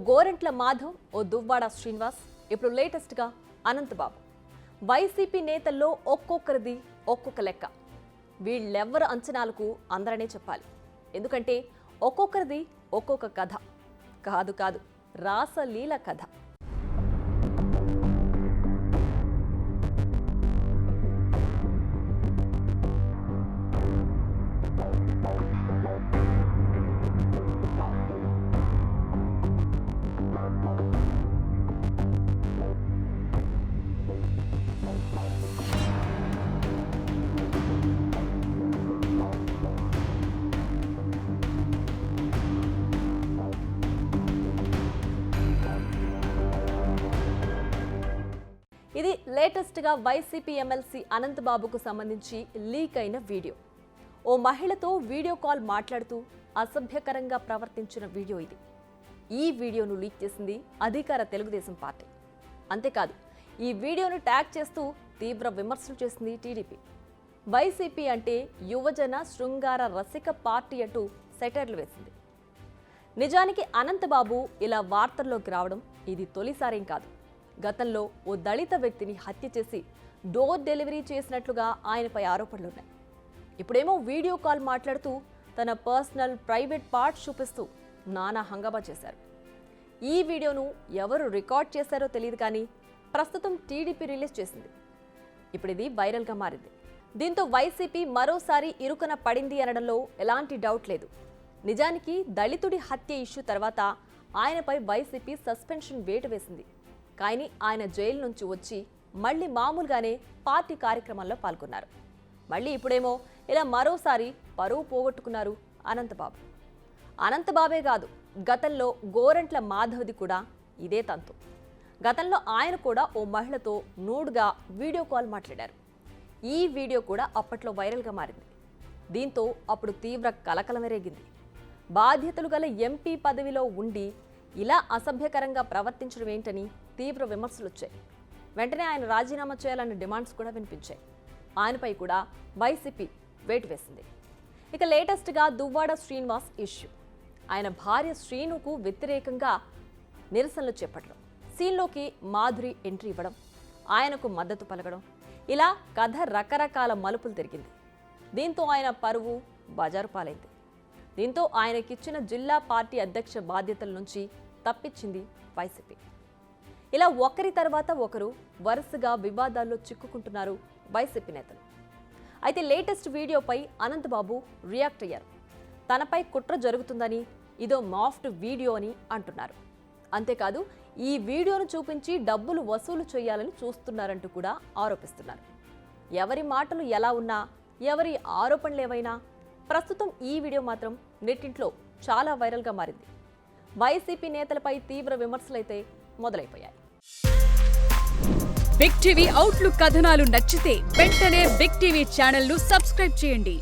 గోరంట్ల మాధవ్, ఓ దువ్వాడ శ్రీనివాస్, ఇప్పుడు లేటెస్ట్గా అనంతబాబు. వైసీపీ నేతల్లో ఒక్కొక్కరిది ఒక్కొక్క లెక్క. వీళ్ళెవ్వరు అంచనాలకు అందరనే చెప్పాలి. ఎందుకంటే ఒక్కొక్కరిది ఒక్కొక్క కథ. కాదు రాసలీల కథ. ఇది లేటెస్ట్గా వైసీపీ ఎమ్మెల్సీ అనంతబాబుకు సంబంధించి లీక్ అయిన వీడియో. ఓ మహిళతో వీడియో కాల్ మాట్లాడుతూ అసభ్యకరంగా ప్రవర్తించిన వీడియో ఇది. ఈ వీడియోను లీక్ చేసింది అధికార తెలుగుదేశం పార్టీ. అంతేకాదు, ఈ వీడియోను ట్యాగ్ చేస్తూ తీవ్ర విమర్శలు చేసింది టీడీపీ. వైసీపీ అంటే యువజన శృంగార రసిక పార్టీ అంటూ సెటైర్లు వేసింది. నిజానికి అనంతబాబు ఇలా వార్తల్లోకి రావడం ఇది తొలిసారేం కాదు. గతంలో ఓ దళిత వ్యక్తిని హత్య చేసి డోర్ డెలివరీ చేసినట్లుగా ఆయనపై ఆరోపణలున్నాయి. ఇప్పుడేమో వీడియో కాల్ మాట్లాడుతూ తన పర్సనల్ ప్రైవేట్ పార్ట్స్ చూపిస్తూ నానా హంగామా చేశారు. ఈ వీడియోను ఎవరు రికార్డ్ చేశారో తెలియదు, కానీ ప్రస్తుతం టీడీపీ రిలీజ్ చేసింది. ఇప్పుడు ఇది వైరల్గా మారింది. దీంతో వైసీపీ మరోసారి ఇరుకున పడింది అనడంలో ఎలాంటి డౌట్ లేదు. నిజానికి దళితుడి హత్య ఇష్యూ తర్వాత ఆయనపై వైసీపీ సస్పెన్షన్ వేటు వేసింది. కానీ ఆయన జైలు నుంచి వచ్చి మళ్ళీ మామూలుగానే పార్టీ కార్యక్రమాల్లో పాల్గొన్నారు. మళ్ళీ ఇప్పుడేమో ఇలా మరోసారి పరువు పోగొట్టుకున్నారు అనంతబాబు. అనంతబాబే కాదు, గతంలో గోరంట్ల మాధవ్ది కూడా ఇదే తంతు. గతంలో ఆయన కూడా ఓ మహిళతో నూడుగా వీడియో కాల్ మాట్లాడారు. ఈ వీడియో కూడా అప్పట్లో వైరల్గా మారింది. దీంతో అప్పుడు తీవ్ర కలకలం రేగింది. బాధ్యతలు గల ఎంపీ పదవిలో ఉండి ఇలా అసభ్యకరంగా ప్రవర్తించడం ఏంటని తీవ్ర విమర్శలు వచ్చాయి. వెంటనే ఆయన రాజీనామా చేయాలన్న డిమాండ్స్ కూడా వినిపించాయి. ఆయనపై కూడా వైసీపీ వేటు వేసింది. ఇక లేటెస్ట్గా దువ్వాడ శ్రీనివాస్ ఇష్యూ. ఆయన భార్య శ్రీనుకు వ్యతిరేకంగా నిరసనలు చేపట్టడం, సీన్లోకి మాధురి ఎంట్రీ ఇవ్వడం, ఆయనకు మద్దతు పలకడం, ఇలా కథ రకరకాల మలుపులు తిరిగింది. దీంతో ఆయన పరువు బజారు పాలైంది. దీంతో ఆయనకిచ్చిన జిల్లా పార్టీ అధ్యక్ష బాధ్యతల నుంచి తప్పించింది వైసీపీ. ఇలా ఒకరి తర్వాత ఒకరు వరుసగా వివాదాల్లో చిక్కుకుంటున్నారు వైసీపీ నేతలు. అయితే లేటెస్ట్ వీడియోపై అనంతబాబు రియాక్ట్ అయ్యారు. తనపై కుట్ర జరుగుతుందని, ఇదో మాఫ్డ్ వీడియో అని అంటున్నారు. అంతేకాదు, ఈ వీడియోను చూపించి డబ్బులు వసూలు చేయాలని చూస్తున్నారంటూ కూడా ఆరోపిస్తున్నారు. ఎవరి మాటలు ఎలా ఉన్నా, ఎవరి ఆరోపణలు ఏవైనా, ప్రస్తుతం ఈ వీడియో మాత్రం నెట్టింట్లో చాలా వైరల్గా మారింది. వైసీపీ నేతలపై తీవ్ర విమర్శలైతే మొదలైపోయాయి. బిగ్ టీవీ అవుట్లుక్ కథనాలు నచ్చితే వెంటనే బిగ్ టీవీ ఛానల్ ను సబ్స్క్రైబ్ చేయండి.